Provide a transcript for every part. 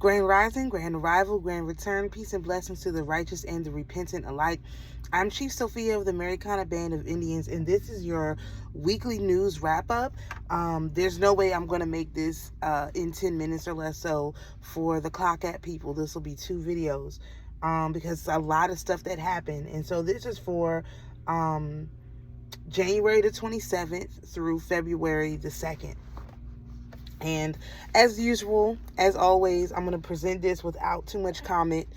Grand Rising, Grand Arrival, Grand Return, peace and blessings to the righteous and the repentant alike. I'm Chief Sophia of the Americana Band of Indians, and this is your weekly news wrap up. There's no way I'm going to make this in 10 minutes or less, so for the clock at people, this will be 2 videos because a lot of stuff that happened. And so this is for January the 27th through February the 2nd. And as usual, as always, I'm going to present this without too much comment.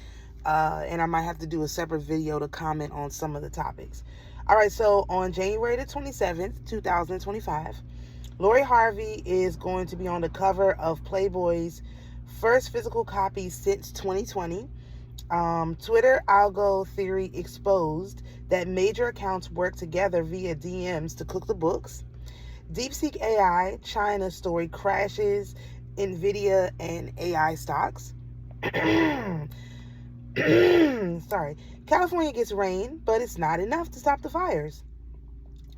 And I might have to do a separate video to comment on some of the topics. All right, so on January the 27th, 2025, Lori Harvey is going to be on the cover of Playboy's first physical copy since 2020. Twitter algo theory exposed that major accounts work together via DMs to cook the books. DeepSeek AI, China story crashes NVIDIA and AI stocks. Sorry. California gets rain, but it's not enough to stop the fires.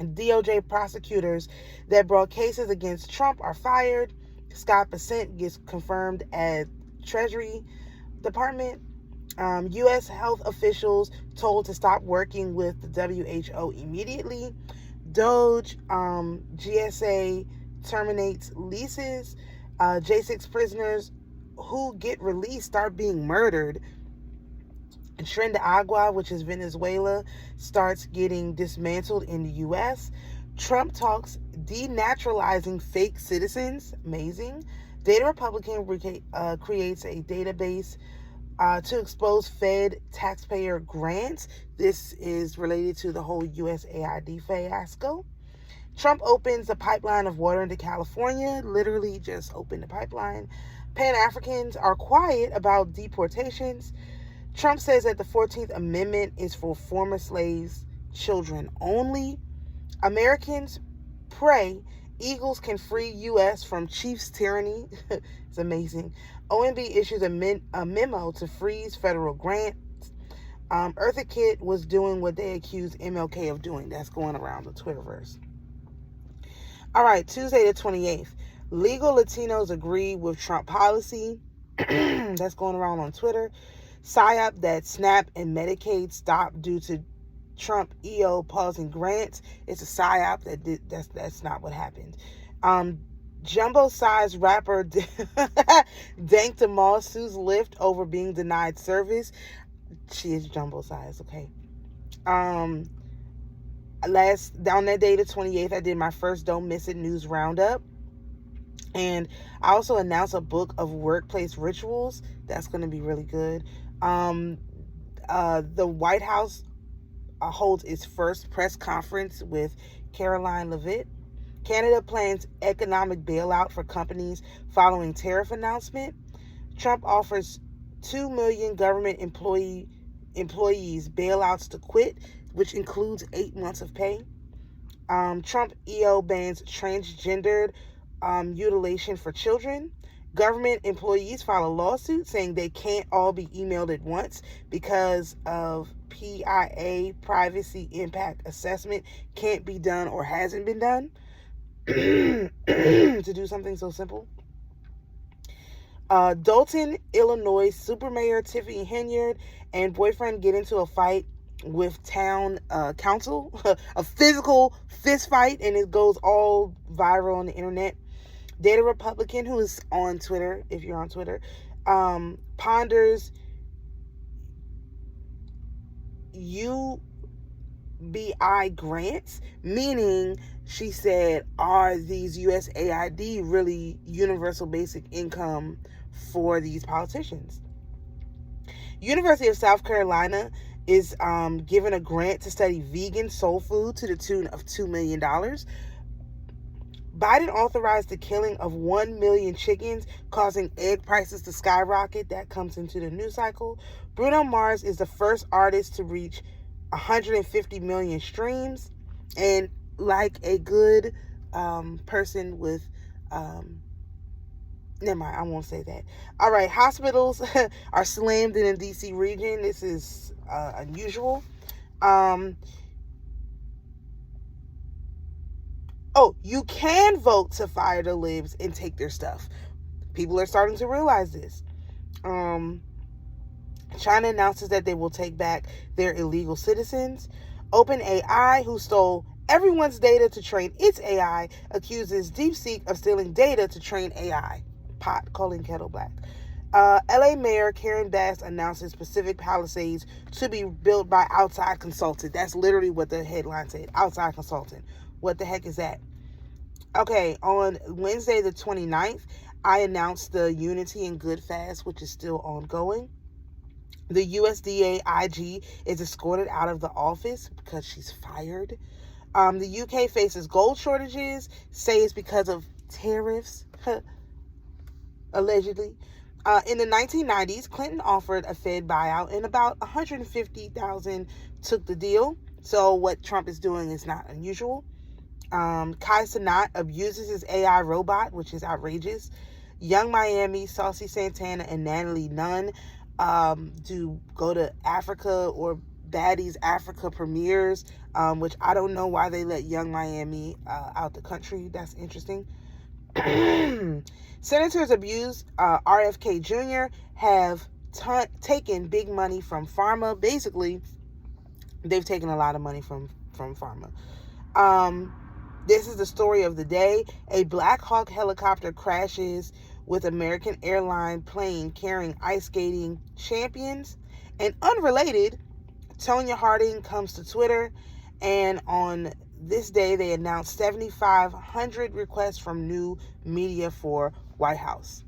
DOJ prosecutors that brought cases against Trump are fired. Scott Bessent gets confirmed at Treasury Department. U.S. health officials told to stop working with the WHO immediately. Doge, GSA terminates leases. J6 prisoners who get released start being murdered. And Tren de Agua, which is Venezuela, starts getting dismantled in the U.S. Trump talks denaturalizing fake citizens. Amazing. Data Republican creates a database to expose Fed taxpayer grants. This is related to the whole USAID fiasco. Trump opens the pipeline of water into California. Literally just opened the pipeline. Pan-Africans are quiet about deportations. Trump says that the 14th Amendment is for former slaves' children only. Americans pray Eagles can free U.S. from Chiefs' tyranny. It's amazing. OMB issues a memo to freeze federal grants. Eartha Kitt was doing what they accused MLK of doing. That's going around the Twitterverse. All right, Tuesday the 28th. Legal Latinos agree with Trump policy. That's going around on Twitter. PSYOP that SNAP and Medicaid stopped due to Trump EO pausing grants. It's a PSYOP that's not what happened. Jumbo-sized rapper Dank Demosu's lift over being denied service. She is jumbo-sized, okay. On that day, the 28th, I did my first Don't Miss It news roundup. And I also announced a book of workplace rituals. That's going to be really good. The White House holds its first press conference with Caroline Leavitt. Canada plans economic bailout for companies following tariff announcement. Trump offers 2 million government employees bailouts to quit, which includes 8 months of pay. Trump EO bans transgendered mutilation for children. Government employees file a lawsuit saying they can't all be emailed at once because of PIA, privacy impact assessment, can't be done or hasn't been done. To do something so simple. Dalton, Illinois Supermayor Tiffany Henyard and boyfriend get into a fight with town council, a physical fist fight, and it goes all viral on the internet. Data Republican, who is on Twitter, if you're on Twitter, ponders UBI grants, meaning she said, are these USAID really universal basic income for these politicians? University of South Carolina is given a grant to study vegan soul food to the tune of $2 million. Biden authorized the killing of 1 million chickens, causing egg prices to skyrocket. That comes into the news cycle. Bruno Mars is the first artist to reach 150 million streams. And like a good person with... never mind, I won't say that. All right, hospitals are slammed in the D.C. region. This is unusual. You can vote to fire the libs and take their stuff. People are starting to realize this. Um, China announces that they will take back their illegal citizens. OpenAI, who stole everyone's data to train its AI, accuses DeepSeek of stealing data to train AI. Pot calling kettle black. LA Mayor Karen Bass announces Pacific Palisades to be built by outside consultant. That's literally what the headline said. Outside consultant. What the heck is that? Okay, on Wednesday the 29th, I announced the Unity and Good Fast, which is still ongoing. The USDA IG is escorted out of the office because she's fired. The UK faces gold shortages, say it's because of tariffs, allegedly. In the 1990s, Clinton offered a Fed buyout, and about 150,000 took the deal. So what Trump is doing is not unusual. Kai Cenat abuses his AI robot, which is outrageous. Young Miami, Saucy Santana, and Natalie Nunn do go to Africa or Baddies Africa premieres, which I don't know why they let Young Miami out the country. That's interesting. Senators abuse RFK Jr. have taken big money from pharma. Basically, they've taken a lot of money from pharma. This is the story of the day. A Black Hawk helicopter crashes with American airline plane carrying ice skating champions. And unrelated, Tonya Harding comes to Twitter, and on this day they announced 7,500 requests from new media for White House.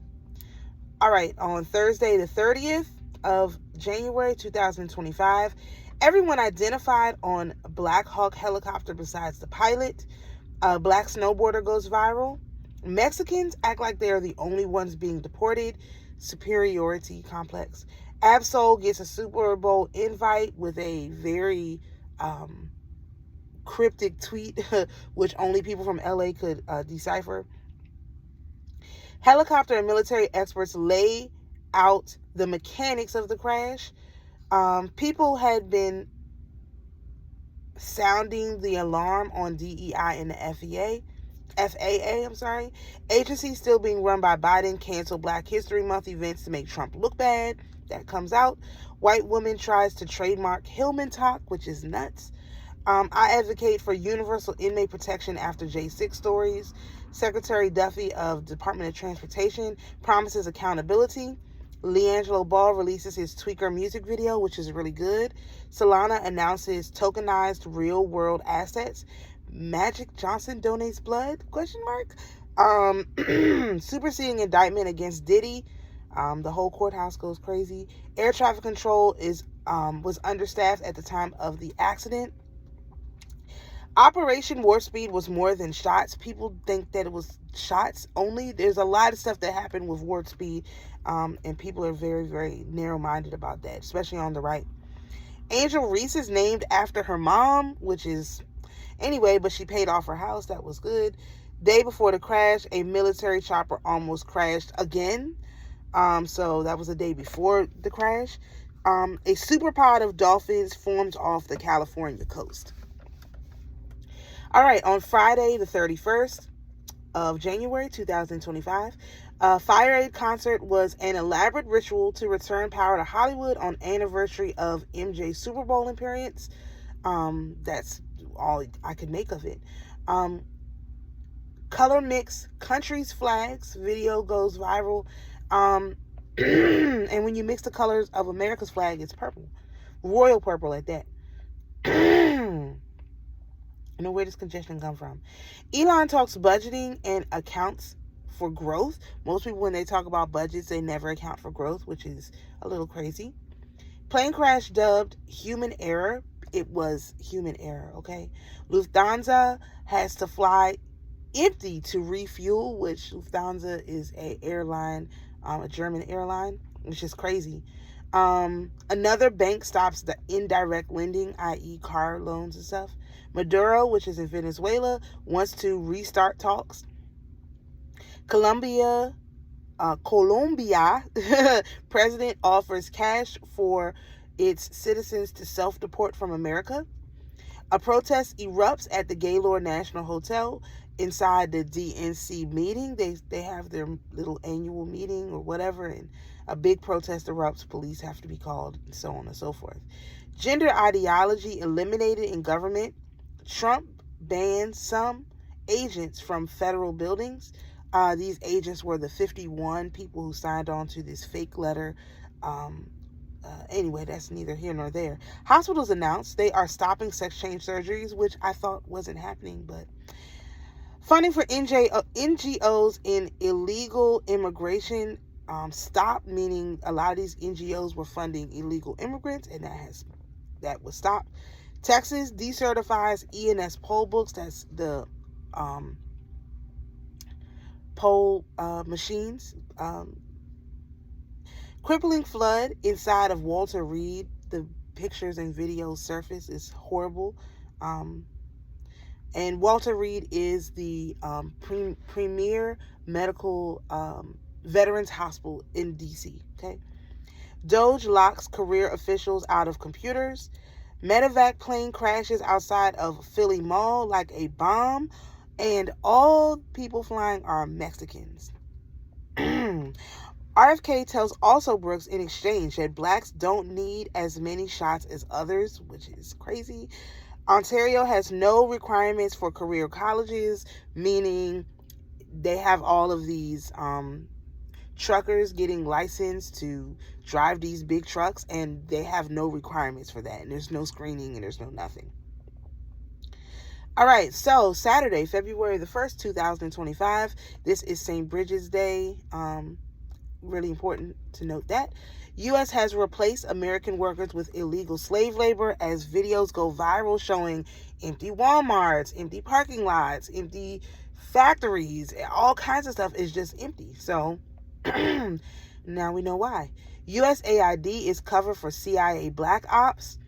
All right, on Thursday the 30th of January 2025, everyone identified on Black Hawk helicopter besides the pilot. A black snowboarder goes viral. Mexicans act like they are the only ones being deported. Superiority complex. Absol gets a Super Bowl invite with a very cryptic tweet, which only people from LA could decipher. Helicopter and military experts lay out the mechanics of the crash. People had been sounding the alarm on DEI and the FAA. Agency still being run by Biden cancel Black History Month events to make Trump look bad. That comes out. White woman tries to trademark Hillman talk, which is nuts. I advocate for universal inmate protection after J6 stories. Secretary Duffy of Department of Transportation promises accountability. LiAngelo Ball releases his Tweaker music video, which is really good. Solana announces tokenized real-world assets. Magic Johnson donates blood? ? Superseding indictment against Diddy. The whole courthouse goes crazy. Air traffic control was understaffed at the time of the accident. Operation Warp Speed was more than shots. People think that it was shots only. There's a lot of stuff that happened with Warp Speed, and people are very, very narrow-minded about that, especially on the right. Angel Reese is named after her mom, which is... Anyway, but she paid off her house. That was good. Day before the crash, a military chopper almost crashed again. So that was the day before the crash. A superpod of dolphins forms off the California coast. All right, on Friday, the 31st of January, 2025, a Fire Aid concert was an elaborate ritual to return power to Hollywood on anniversary of MJ's Super Bowl appearance. That's all I could make of it. Color mix countries' flags video goes viral. And when you mix the colors of America's flag, it's purple. Royal purple at that. I know where this congestion come from. Elon talks budgeting and accounts for growth. Most people, when they talk about budgets, they never account for growth, which is a little crazy. Plane crash dubbed human error. It was human error, okay? Lufthansa has to fly empty to refuel, which Lufthansa is a airline, a German airline, which is crazy. Another bank stops the indirect lending, i.e. car loans and stuff. Maduro, which is in Venezuela, wants to restart talks. Colombia president offers cash for its citizens to self-deport from America. A protest erupts at the Gaylord National Hotel inside the DNC meeting. They have their little annual meeting or whatever, and a big protest erupts. Police have to be called, and so on and so forth. Gender ideology eliminated in government. Trump banned some agents from federal buildings. These agents were the 51 people who signed on to this fake letter. Anyway, that's neither here nor there. Hospitals announced they are stopping sex change surgeries, which I thought wasn't happening, but funding for NGOs in illegal immigration stopped, meaning a lot of these NGOs were funding illegal immigrants, and that was stopped. Texas decertifies ENS poll books. That's the poll machines. Crippling flood inside of Walter Reed. The pictures and videos surface is horrible. And Walter Reed is the premier medical veterans hospital in D.C. Okay. Doge locks career officials out of computers. Medevac plane crashes outside of Philly Mall like a bomb. And all people flying are Mexicans. RFK tells Also Brooks in exchange that blacks don't need as many shots as others, which is crazy. Ontario has no requirements for career colleges, meaning they have all of these truckers getting licensed to drive these big trucks, and they have no requirements for that. And there's no screening and there's no nothing. All right, so Saturday, February the 1st, 2025. This is St. Bridget's Day. Really important to note that. U.S. has replaced American workers with illegal slave labor as videos go viral showing empty Walmarts, empty parking lots, empty factories, all kinds of stuff is just empty. So now we know why. USAID is covered for CIA black ops.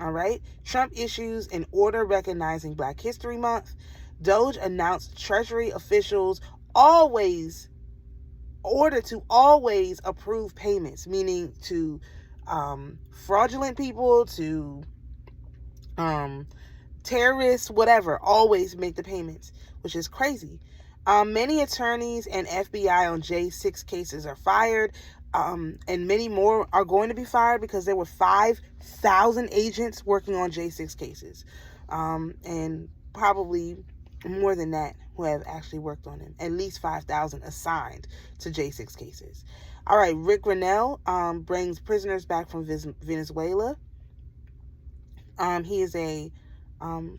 All right. Trump issues an order recognizing Black History Month. Doge announced Treasury officials order to always approve payments, meaning to fraudulent people, to terrorists, whatever, always make the payments, which is crazy. Many attorneys and FBI on J6 cases are fired, and many more are going to be fired because there were 5,000 agents working on J6 cases, and probably more than that who have actually worked on them. At least 5,000 assigned to J6 cases. All right, Rick Grinnell brings prisoners back from Venezuela. He is a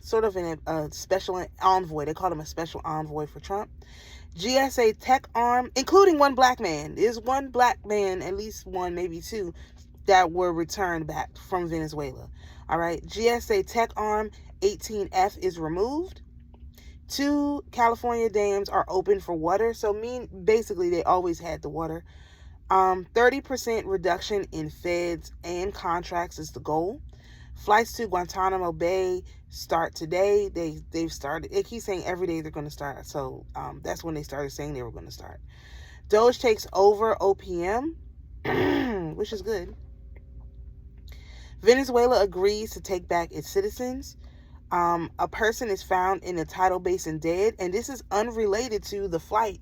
sort of a special envoy. They call him a special envoy for Trump. GSA tech arm, including one black man. There's one black man, at least one, maybe two, that were returned back from Venezuela. All right, GSA tech arm 18F is removed. 2 California dams are open for water. So basically they always had the water. 30% reduction in feds and contracts is the goal. Flights to Guantanamo Bay start today. They've started. It keeps saying every day they're going to start. So that's when they started saying they were going to start. Doge takes over OPM, which is good. Venezuela agrees to take back its citizens. A person is found in the tidal basin dead, and this is unrelated to the flight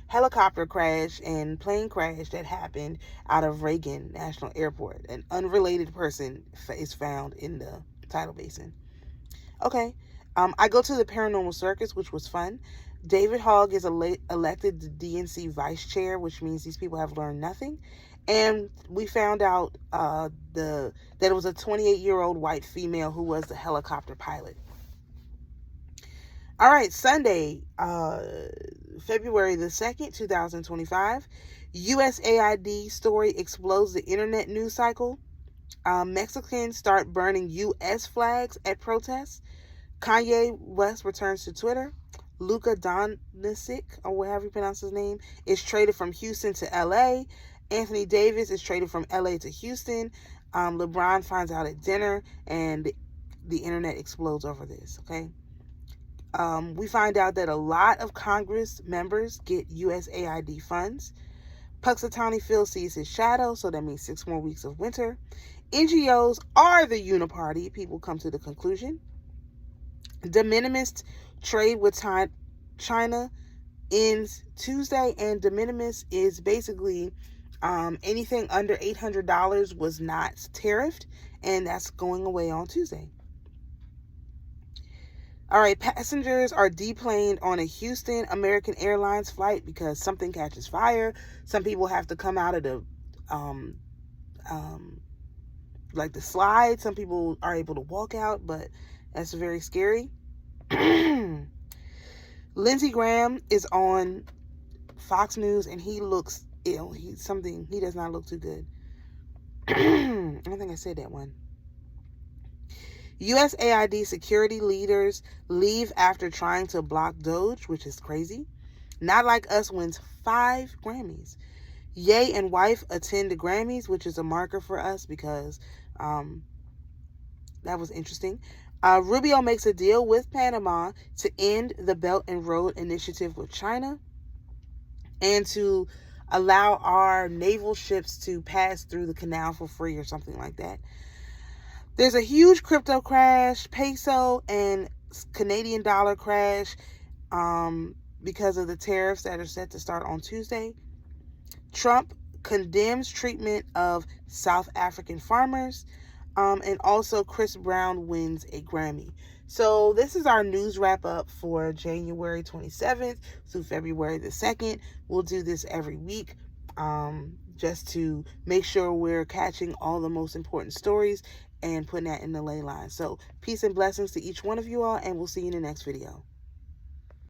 helicopter crash and plane crash that happened out of Reagan National Airport. An unrelated person is found in the tidal basin. Okay, I go to the paranormal circus, which was fun. David Hogg is elected the DNC vice chair, which means these people have learned nothing. And we found out that it was a 28-year-old white female who was the helicopter pilot. All right, Sunday, February the 2nd, 2025. USAID story explodes the internet news cycle. Mexicans start burning U.S. flags at protests. Kanye West returns to Twitter. Luka Doncic, or whatever you pronounce his name, is traded from Houston to L.A., Anthony Davis is traded from LA to Houston. LeBron finds out at dinner, and the internet explodes over this, okay? We find out that a lot of Congress members get USAID funds. Puxatawny Phil sees his shadow, so that means 6 more weeks of winter. NGOs are the uniparty. People come to the conclusion. De minimis trade with China ends Tuesday, and de minimis is basically anything under $800 was not tariffed, and that's going away on Tuesday. All right, passengers are deplaned on a Houston American Airlines flight because something catches fire. Some people have to come out of the um, like the slide. Some people are able to walk out, but that's very scary. Lindsey Graham is on Fox News and he looks ill. He does not look too good. I don't think I said that one. USAID security leaders leave after trying to block Doge, which is crazy. Not Like Us wins 5 Grammys. Ye and wife attend the Grammys, which is a marker for us because that was interesting. Rubio makes a deal with Panama to end the Belt and Road Initiative with China and to allow our naval ships to pass through the canal for free or something like that. There's a huge crypto crash, peso and Canadian dollar crash because of the tariffs that are set to start on Tuesday. Trump condemns treatment of South African farmers. And also Chris Brown wins a Grammy. So this is our news wrap up for January 27th through February the 2nd. We'll do this every week just to make sure we're catching all the most important stories and putting that in the ley line. So peace and blessings to each one of you all, and we'll see you in the next video.